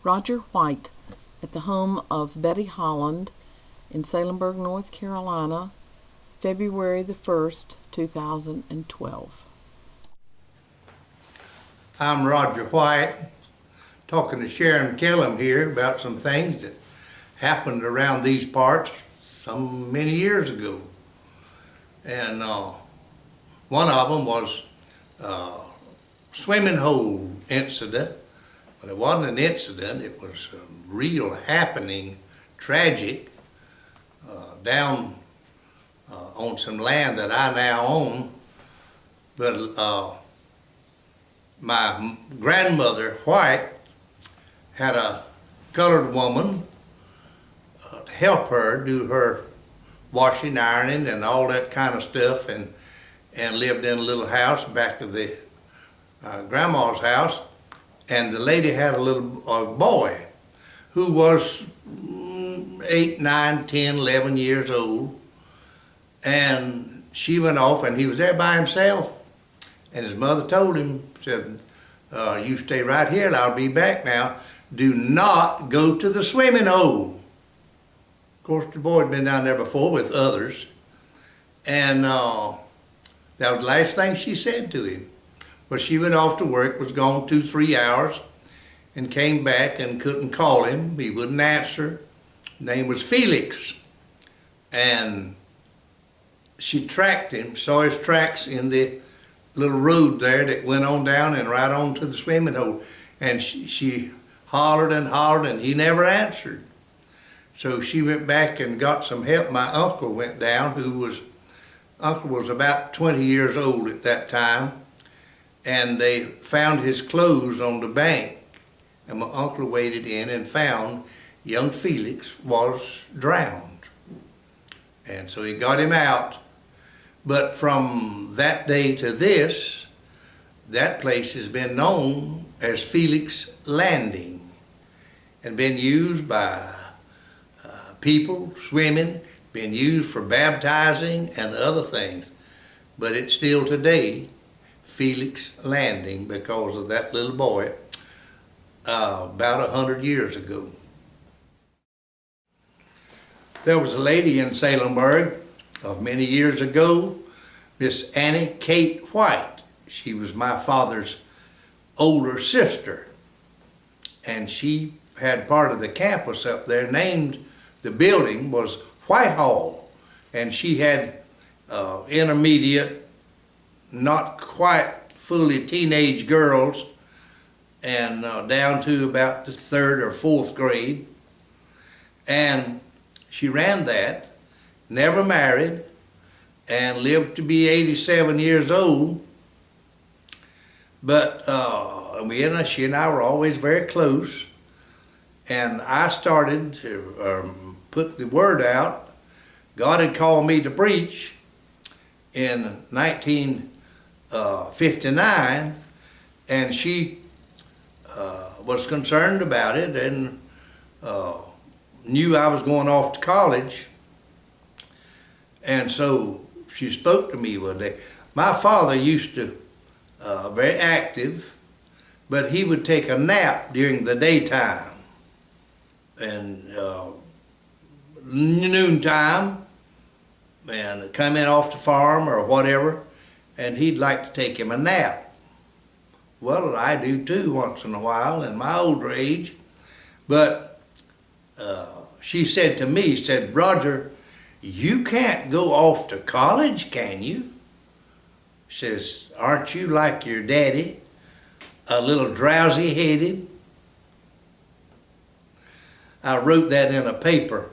Roger White at the home of Betty Holland in Salemburg, North Carolina, February the 1st, 2012. I'm Roger White, talking to Sharon Kellum here about some things that happened around these parts many years ago. And one of them was a swimming hole incident. But it wasn't an incident, it was a real happening, tragic, down on some land that I now own. But my grandmother, White, had a colored woman to help her do her washing, ironing, and all that kind of stuff, and lived in a little house back of the grandma's house. And the lady had a boy who was 8, 9, 10, 11 years old. And she went off and he was there by himself. And his mother told him, said, you stay right here and I'll be back now. Do not go to the swimming hole. Of course, the boy had been down there before with others. And that was the last thing she said to him. Well, she went off to work, was gone 2, 3 hours, and came back and couldn't call him. He wouldn't answer. His name was Felix. And she tracked him, saw his tracks in the little road there that went on down and right on to the swimming hole. And she hollered and hollered, and he never answered. So she went back and got some help. My uncle went down, uncle was about 20 years old at that time. And they found his clothes on the bank, and my uncle waded in and found young Felix was drowned. And so he got him out. But from that day to this, that place has been known as Felix Landing and been used by people swimming, been used for baptizing and other things. But it's still today Felix Landing because of that little boy about 100 years ago. There was a lady in Salemburg of many years ago, Miss Annie Kate White. She was my father's older sister, and she had part of the campus up there. Named the building was Whitehall, and she had intermediate, not quite fully teenage girls, and down to about the 3rd or 4th grade. And she ran that, never married, and lived to be 87 years old. But she and I were always very close. And I started to put the word out. God had called me to preach in 1959, and she was concerned about it and knew I was going off to college. And so she spoke to me one day. My father used to, very active, but he would take a nap during the daytime. And noontime, and come in off the farm or whatever, and he'd like to take him a nap. Well, I do too once in a while in my older age. But she said to me, said, Roger, you can't go off to college, can you? She says, aren't you like your daddy, a little drowsy-headed? I wrote that in a paper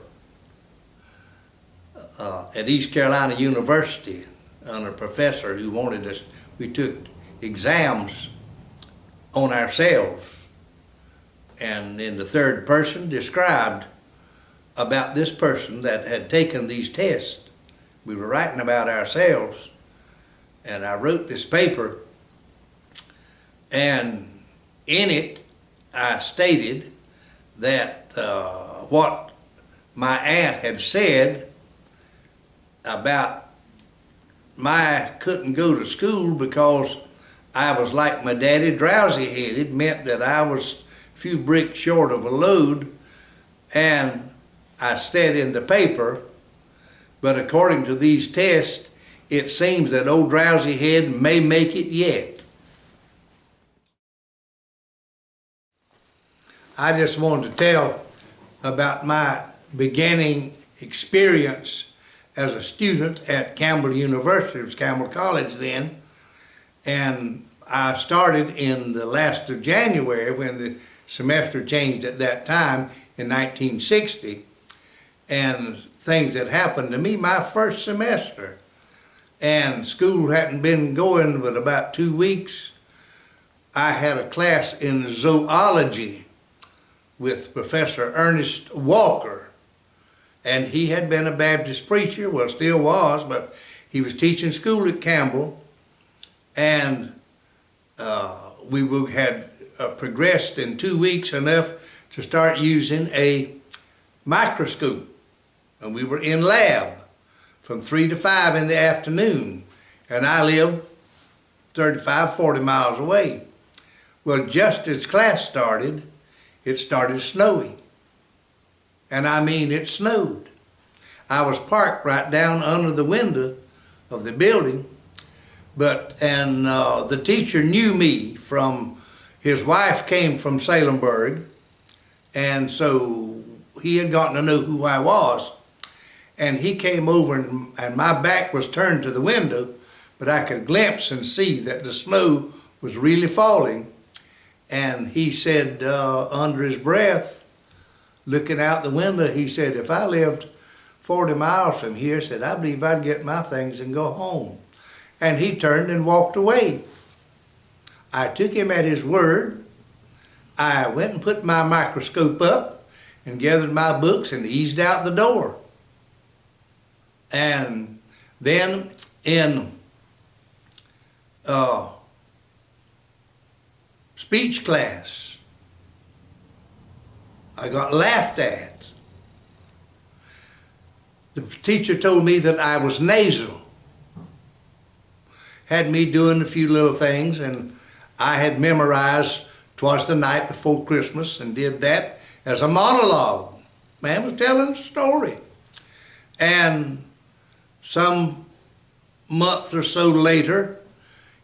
at East Carolina University under a professor who wanted us. We took exams on ourselves, and in the 3rd person described about this person that had taken these tests. We were writing about ourselves, and I wrote this paper, and in it I stated that what my aunt had said about I couldn't go to school because I was like my daddy, drowsy-headed, meant that I was few bricks short of a load, and I stared in the paper, but according to these tests, it seems that old Drowsy Head may make it yet. I just wanted to tell about my beginning experience as a student at Campbell University. It was Campbell College then, and I started in the last of January when the semester changed at that time in 1960, and things that happened to me my first semester, and school hadn't been going but about 2 weeks. I had a class in zoology with Professor Ernest Walker, and he had been a Baptist preacher, well still was, but he was teaching school at Campbell, and we had progressed in 2 weeks enough to start using a microscope, and we were in lab from 3 to 5 in the afternoon, and I lived 35, 40 miles away. Well, just as class started, it started snowing. And I mean, it snowed. I was parked right down under the window of the building, and the teacher knew me from, his wife came from Salemburg, and so he had gotten to know who I was. And he came over, and my back was turned to the window, but I could glimpse and see that the snow was really falling. And he said, under his breath, looking out the window, he said, if I lived 40 miles from here, said, I believe I'd get my things and go home. And he turned and walked away. I took him at his word. I went and put my microscope up and gathered my books and eased out the door. And then in speech class, I got laughed at. The teacher told me that I was nasal. Had me doing a few little things, and I had memorized "'Twas the Night Before Christmas" and did that as a monologue. Man was telling a story. And some month or so later,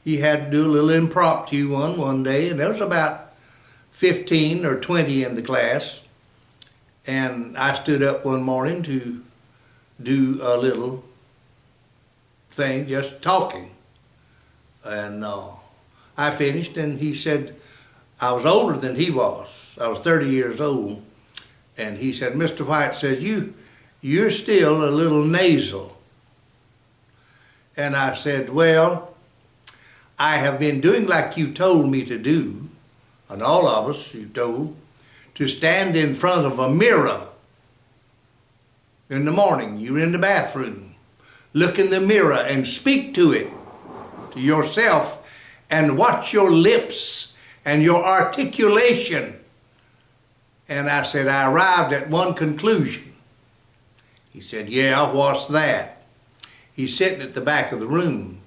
he had to do a little impromptu one day, and there was about 15 or 20 in the class. And I stood up one morning to do a little thing, just talking. And I finished, and he said, I was older than he was. I was 30 years old. And he said, Mr. White says, you're still a little nasal. And I said, well, I have been doing like you told me to do, and all of us you told, to stand in front of a mirror in the morning. You're in the bathroom. Look in the mirror and speak to it, to yourself, and watch your lips and your articulation. And I said, I arrived at one conclusion. He said, yeah, what's that? He's sitting at the back of the room.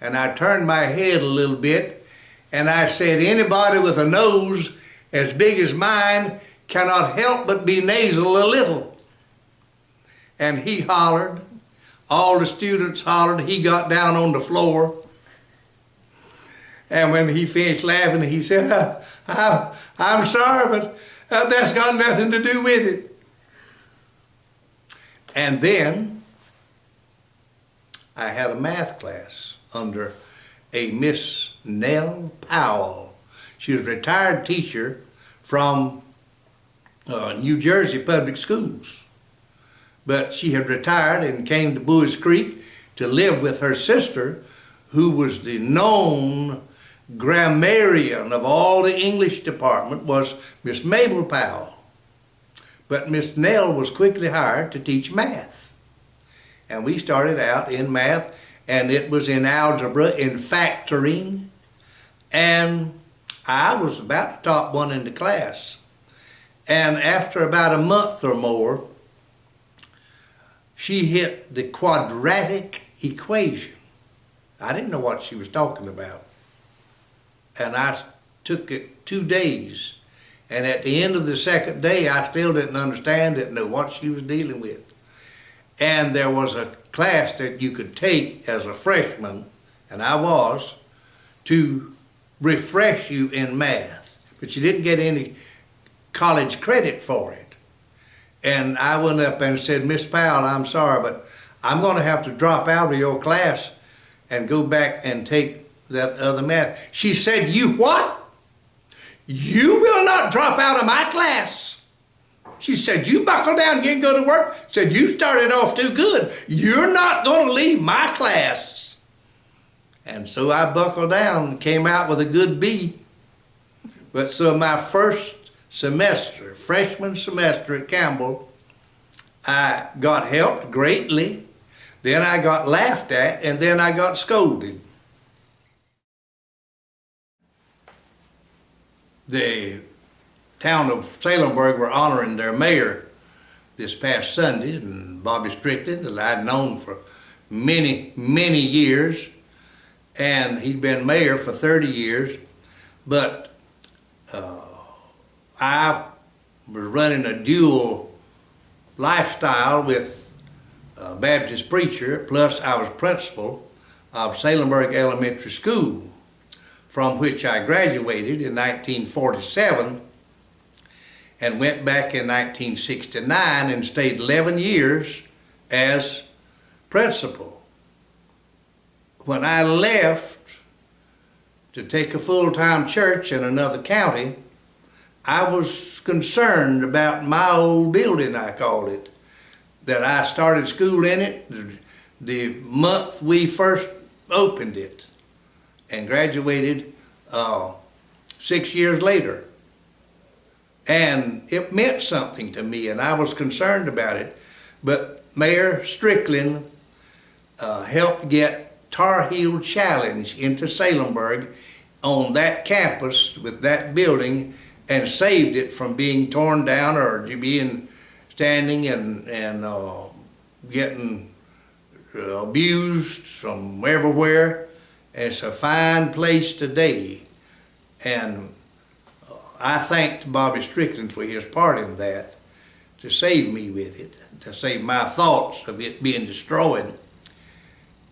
And I turned my head a little bit, and I said, anybody with a nose as big as mine cannot help but be nasal a little. And he hollered. All the students hollered. He got down on the floor. And when he finished laughing, he said, I'm sorry, but that's got nothing to do with it. And then I had a math class under a Miss Nell Powell. She was a retired teacher from New Jersey public schools. But she had retired and came to Buies Creek to live with her sister, who was the known grammarian of all the English department, was Miss Mabel Powell. But Miss Nell was quickly hired to teach math. And we started out in math, and it was in algebra, in factoring, and I was about the top one in the class. And after about a month or more, she hit the quadratic equation. I didn't know what she was talking about. And I took it 2 days, And at the end of the second day, I still didn't understand, didn't know what she was dealing with. And there was a class that you could take as a freshman, and I was, to refresh you in math. But you didn't get any college credit for it. And I went up and said, Miss Powell, I'm sorry, but I'm going to have to drop out of your class and go back and take that other math. She said, you what? You will not drop out of my class. She said, you buckle down, you can go to work. Said, you started off too good. You're not going to leave my class. And so I buckled down and came out with a good B. But so my first semester, freshman semester at Campbell, I got helped greatly. Then I got laughed at, and then I got scolded. The town of Salemburg were honoring their mayor this past Sunday, and Bobby Strickland, that I'd known for many, many years, and he'd been mayor for 30 years, but I was running a dual lifestyle with a Baptist preacher, plus I was principal of Salemburg Elementary School, from which I graduated in 1947 and went back in 1969 and stayed 11 years as principal. When I left to take a full-time church in another county, I was concerned about my old building, I called it, that I started school in it the month we first opened it and graduated 6 years later. And it meant something to me, and I was concerned about it. But Mayor Strickland helped get Tar Heel Challenge into Salemburg on that campus with that building, and saved it from being torn down or being standing and getting abused from everywhere. And it's a fine place today. And I thanked Bobby Strickland for his part in that, to save me with it, to save my thoughts of it being destroyed.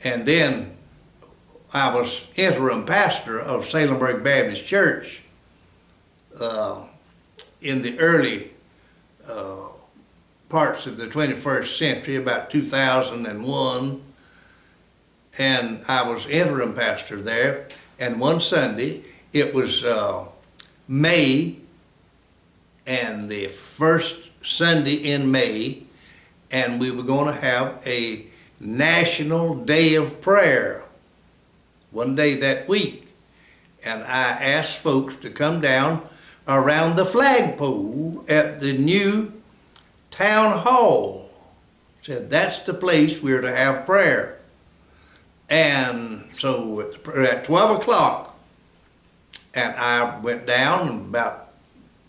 And then I was interim pastor of Salemburg Baptist Church in the early parts of the 21st century, about 2001. And I was interim pastor there. And one Sunday, it was May, and the first Sunday in May, and we were going to have a National Day of Prayer one day that week. And I asked folks to come down around the flagpole at the new town hall. Said, that's the place we're to have prayer. And so at 12 o'clock, and I went down about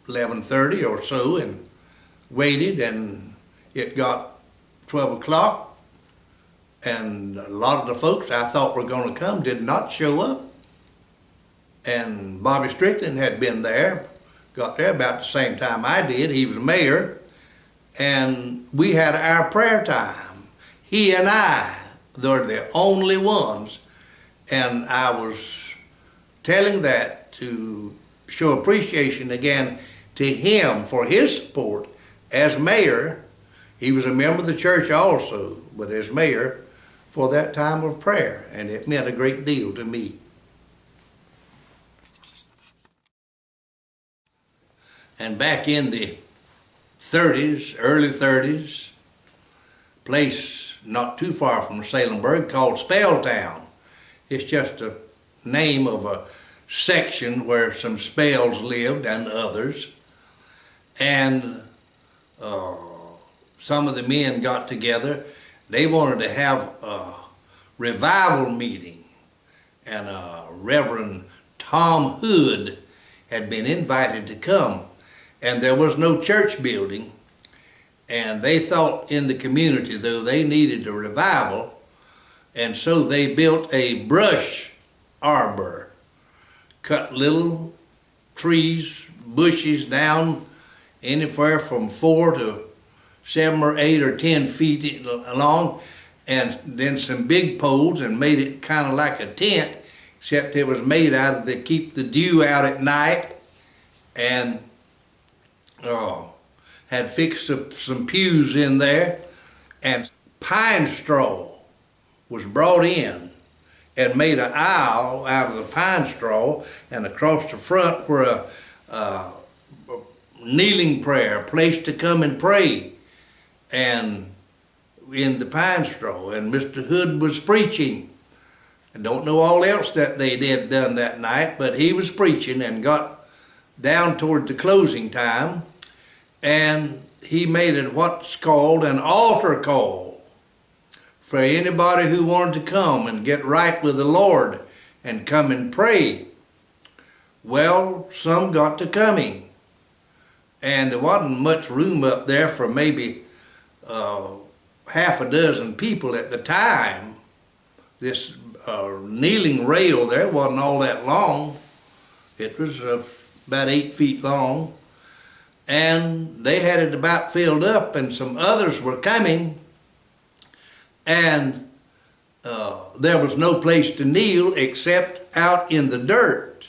11:30 or so and waited, and it got 12 o'clock, and a lot of the folks I thought were going to come did not show up. And Bobby Strickland had been there, got there about the same time I did. He was mayor, and we had our prayer time. He and I were the only ones, and I was telling that to show appreciation again to him for his support as mayor. He was a member of the church also, but as mayor for that time of prayer, and it meant a great deal to me. And back in the 30s, early 30s, place not too far from Salemburg called Spelltown. It's just a name of a section where some spells lived and others. And some of the men got together. They wanted to have a revival meeting. And Reverend Tom Hood had been invited to come. And there was no church building. And they thought in the community, though, they needed a revival. And so they built a brush arbor, cut little trees, bushes down anywhere from 4 to 7 or 8 or 10 feet long, and then some big poles, and made it kind of like a tent, except it was made out of to keep the dew out at night, and had fixed some pews in there, and pine straw was brought in and made an aisle out of the pine straw, and across the front were a kneeling prayer, a place to come and pray, and in the pine straw, and Mr. Hood was preaching. I don't know all else that they did done that night, but he was preaching and got down toward the closing time, and he made it what's called an altar call for anybody who wanted to come and get right with the Lord and come and pray. Well, some got to coming, and there wasn't much room up there for maybe half a dozen people at the time. This kneeling rail there wasn't all that long. It was about 8 feet long, and they had it about filled up, and some others were coming, and there was no place to kneel except out in the dirt.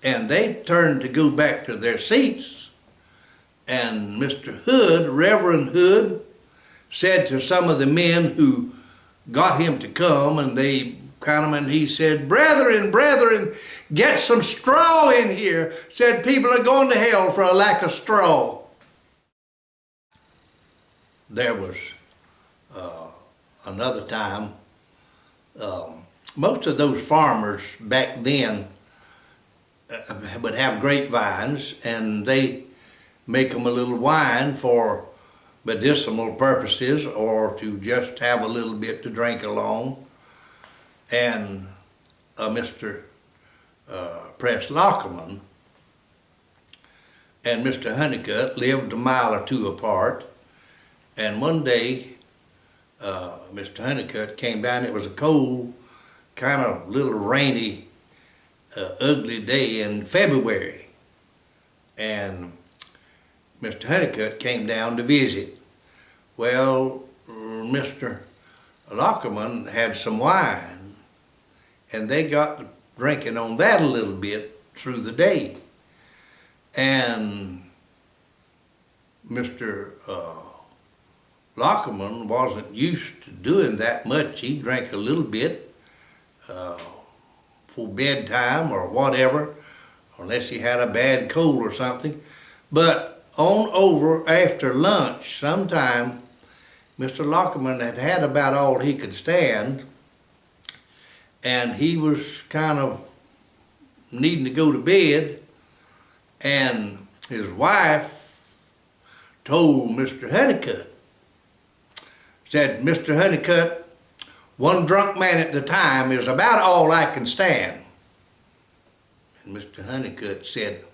And they turned to go back to their seats, and Mr. Hood, Reverend Hood, said to some of the men who got him to come, and they and he said, brethren, get some straw in here. Said people are going to hell for a lack of straw. There was another time, most of those farmers back then would have grapevines, and they make them a little wine for medicinal purposes or to just have a little bit to drink along. And Mr. Press Lockerman and Mr. Honeycutt lived a mile or two apart, and one day Mr. Honeycutt came down. It was a cold, kind of little rainy, ugly day in February, and Mr. Honeycutt came down to visit. Well, Mr. Lockerman had some wine, and they got drinking on that a little bit through the day. And Mr. Lockerman wasn't used to doing that much. He drank a little bit for bedtime or whatever, unless he had a bad cold or something. But on over after lunch sometime, Mr. Lockerman had had about all he could stand, and he was kind of needing to go to bed, and his wife told Mr. Honeycutt, said, Mr. Honeycutt, one drunk man at a time is about all I can stand. And Mr. Honeycutt said,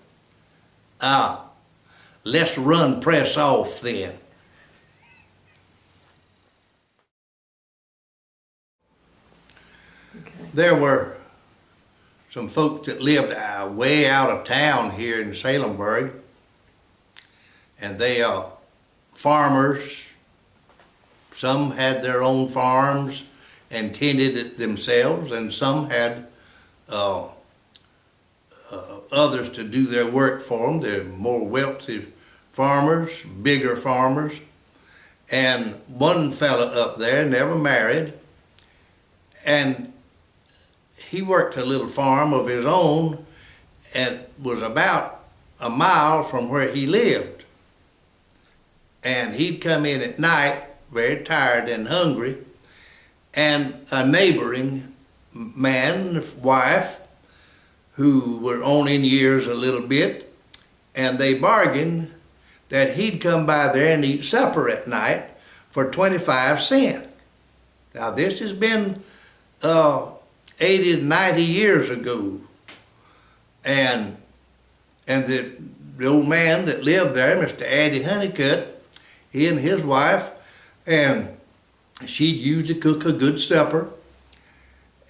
let's run Press off then. There were some folks that lived way out of town here in Salemburg, and they are farmers. Some had their own farms and tended it themselves, and some had others to do their work for them. They're more wealthy farmers, bigger farmers. And one fella up there never married, and he worked a little farm of his own, and was about a mile from where he lived. And he'd come in at night very tired and hungry, and a neighboring man, wife, who were on in years a little bit, and they bargained that he'd come by there and eat supper at night for 25 cents. Now this has been 80 to 90 years ago, and the old man that lived there, Mr. Addie Honeycutt, he and his wife, and she'd usually cook a good supper,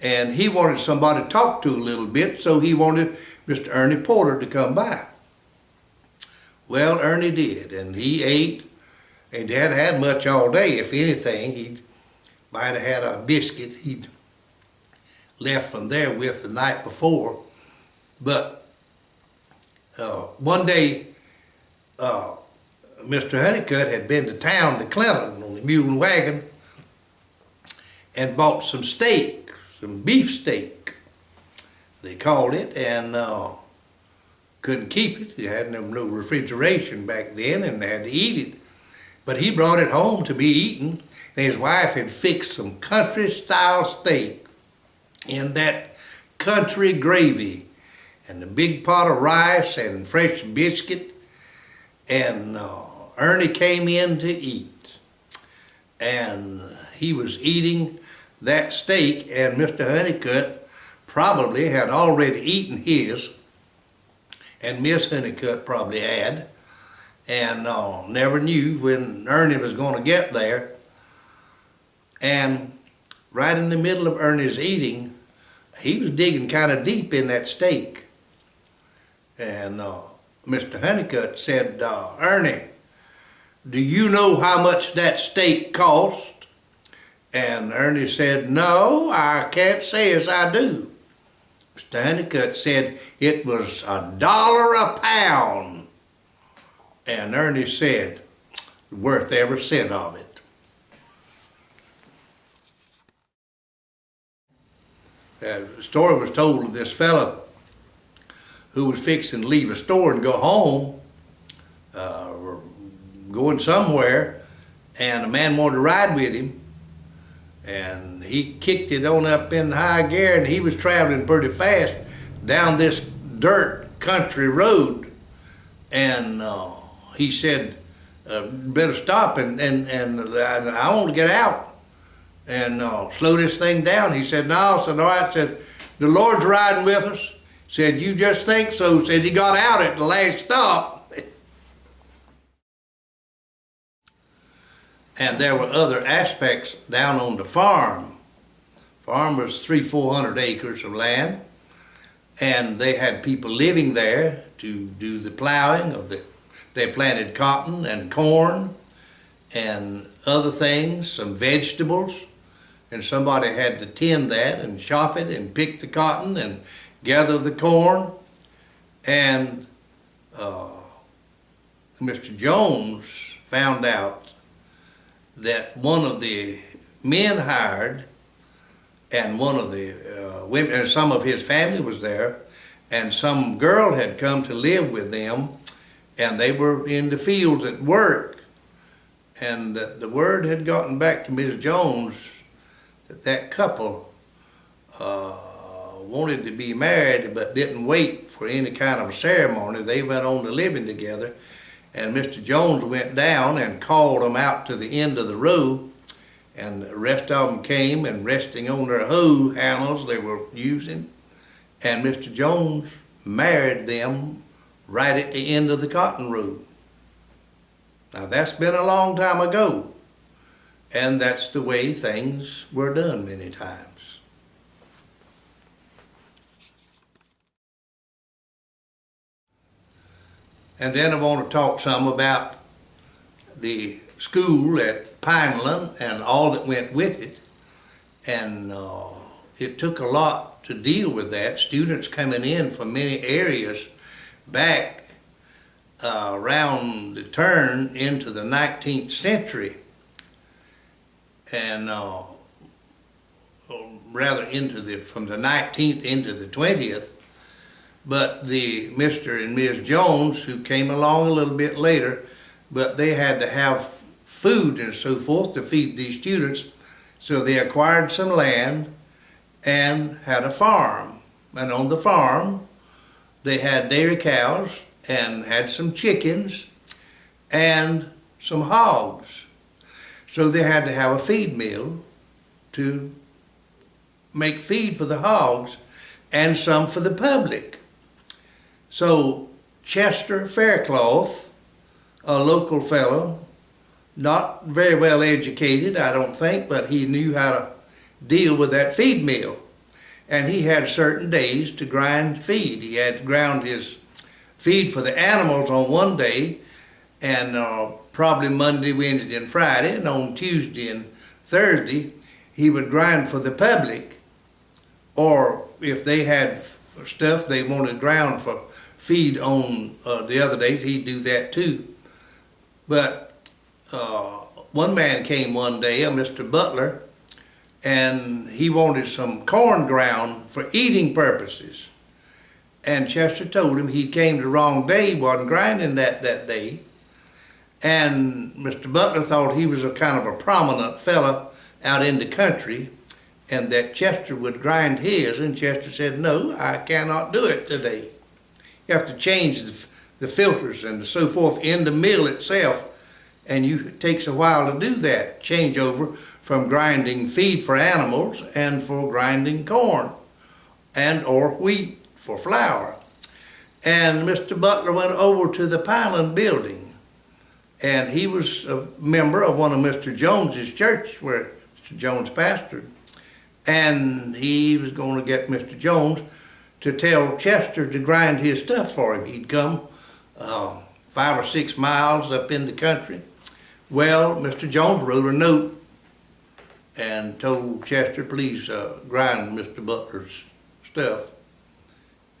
and he wanted somebody to talk to a little bit, so he wanted Mr. Ernie Porter to come by. Well, Ernie did, and he ate, and he hadn't had much all day. If anything, he might have had a biscuit he'd left from there with the night before. But one day, Mr. Honeycutt had been to town to Clinton on the mule and wagon and bought some steak, some beef steak, they called it, and couldn't keep it. He had no refrigeration back then, and they had to eat it. But he brought it home to be eaten, and his wife had fixed some country-style steak in that country gravy, and a big pot of rice and fresh biscuit, and Ernie came in to eat. And he was eating that steak, and Mr. Honeycutt probably had already eaten his, and Miss Honeycutt probably had, and never knew when Ernie was going to get there. And right in the middle of Ernie's eating, he was digging kind of deep in that steak. And Mr. Honeycutt said, Ernie, do you know how much that steak cost? And Ernie said, no, I can't say as I do. Mr. Honeycutt said it was $1 a pound. And Ernie said, worth every cent of it. The story was told of this fellow who was fixing to leave a store and go home, going somewhere, and a man wanted to ride with him, and he kicked it on up in high gear, and he was traveling pretty fast down this dirt country road, and he said, better stop, and I want to get out and slow this thing down. He said, no. I said, all right. I said, the Lord's riding with us. Said, you just think so. Said he got out at the last stop. And there were other aspects down on the farm. Farm was 300-400 acres of land, and they had people living there to do the plowing of the. They planted cotton and corn and other things, some vegetables, and somebody had to tend that and chop it and pick the cotton and gather the corn. And Mr. Jones found out that one of the men hired, and one of the women, and some of his family was there, and some girl had come to live with them, and they were in the fields at work. And the word had gotten back to Ms. Jones that that couple wanted to be married but didn't wait for any kind of a ceremony. They went on to living together, and Mr. Jones went down and called them out to the end of the row, and the rest of them came and resting on their hoe handles they were using, and Mr. Jones married them right at the end of the cotton road. Now that's been a long time ago, and that's the way things were done many times. And then I want to talk some about the school at Pineland and all that went with it. And it took a lot to deal with that. Students coming in from many areas back around the turn into the 19th century, and rather from the 19th into the 20th. But the Mr. and Ms. Jones, who came along a little bit later, but they had to have food and so forth to feed these students, so they acquired some land and had a farm. And on the farm, they had dairy cows and had some chickens and some hogs. So they had to have a feed mill to make feed for the hogs and some for the public. So Chester Faircloth, a local fellow, not very well educated, I don't think, but he knew how to deal with that feed mill. and he had certain days to grind feed. He had ground his feed for the animals on one day, and probably Monday, Wednesday, and Friday, and on Tuesday and Thursday, he would grind for the public, or if they had stuff they wanted ground for feed on the other days, he'd do that too. But one man came one day, a Mr. Butler, and he wanted some corn ground for eating purposes. And Chester told him he came the wrong day, wasn't grinding that day. And Mr. Butler thought he was a kind of a prominent fella out in the country, and that Chester would grind his, and Chester said, "No, I cannot do it today. You have to change the filters and so forth in the mill itself, and it takes a while to do that, change over from grinding feed for animals and for grinding corn and or wheat for flour." And Mr. Butler went over to the Pineland building, and he was a member of one of Mr. Jones's church where Mr. Jones pastored. And he was going to get Mr. Jones to tell Chester to grind his stuff for him. He'd come 5 or 6 miles up in the country. Well, Mr. Jones wrote a note and told Chester, "Please grind Mr. Butler's stuff."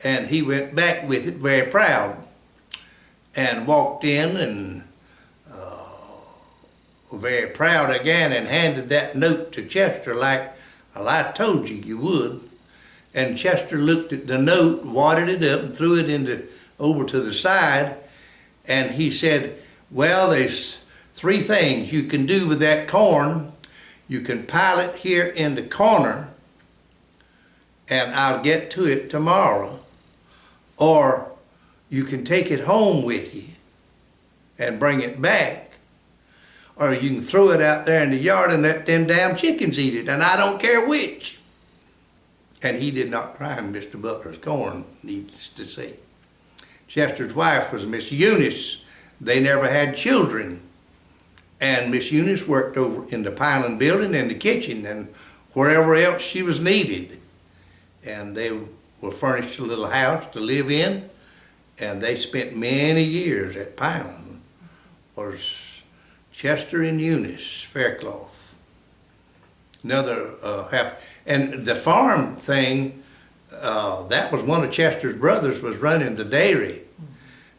And he went back with it very proud and walked in and very proud again and handed that note to Chester like, "Well, I told you you would." And Chester looked at the note, wadded it up, and threw it over to the side. And he said, "Well, there's 3 things you can do with that corn. You can pile it here in the corner, and I'll get to it tomorrow. Or you can take it home with you and bring it back. Or you can throw it out there in the yard and let them damn chickens eat it, and I don't care which." And he did not grind Mr. Butler's corn, needless to say. Chester's wife was Miss Eunice. They never had children. And Miss Eunice worked over in the Pineland building, in the kitchen, and wherever else she was needed. And they were furnished a little house to live in, and they spent many years at Pineland. Was Chester and Eunice Faircloth. Another and the farm thing, that was one of Chester's brothers was running the dairy.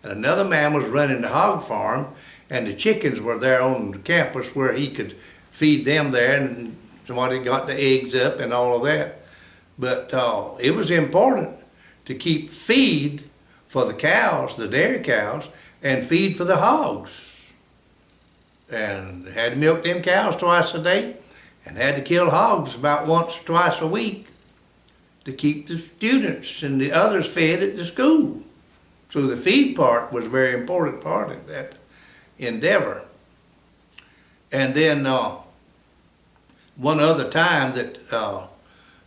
And another man was running the hog farm, and the chickens were there on the campus where he could feed them there, and somebody got the eggs up and all of that. But it was important to keep feed for the cows, the dairy cows, and feed for the hogs. And had to milk them cows twice a day, and had to kill hogs about once or twice a week to keep the students and the others fed at the school. So the feed part was a very important part of that endeavor. And then one other time that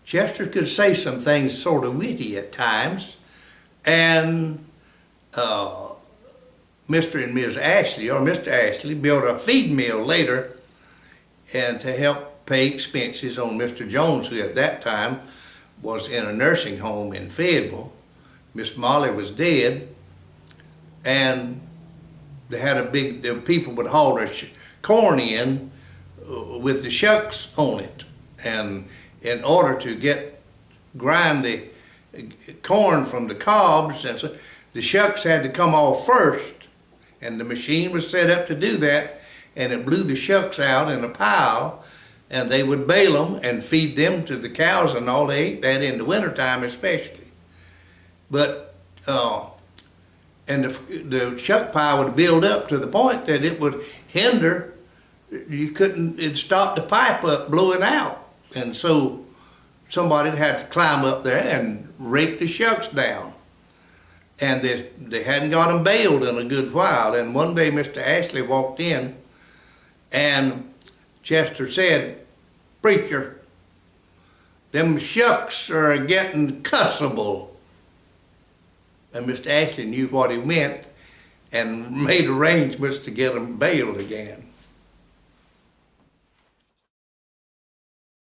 Chester could say some things sort of witty at times, and Mr. and Ms. Ashley, or Mr. Ashley, built a feed mill later and to help pay expenses on Mr. Jones, who at that time was in a nursing home in Fayetteville. Miss Molly was dead, and they had the people would haul their corn in with the shucks on it. And in order to grind the corn from the cobs, and so the shucks had to come off first. And the machine was set up to do that, and it blew the shucks out in a pile, and they would bale them and feed them to the cows and all. They ate that in the wintertime especially. But, and the shuck pile would build up to the point that it would hinder, it'd stop the pipe up blowing out. And so somebody had to climb up there and rake the shucks down. And they hadn't got them baled in a good while. And one day Mr. Ashley walked in, and Chester said, "Preacher, them shucks are getting cussable." And Mr. Ashley knew what he meant and made arrangements to get them baled again.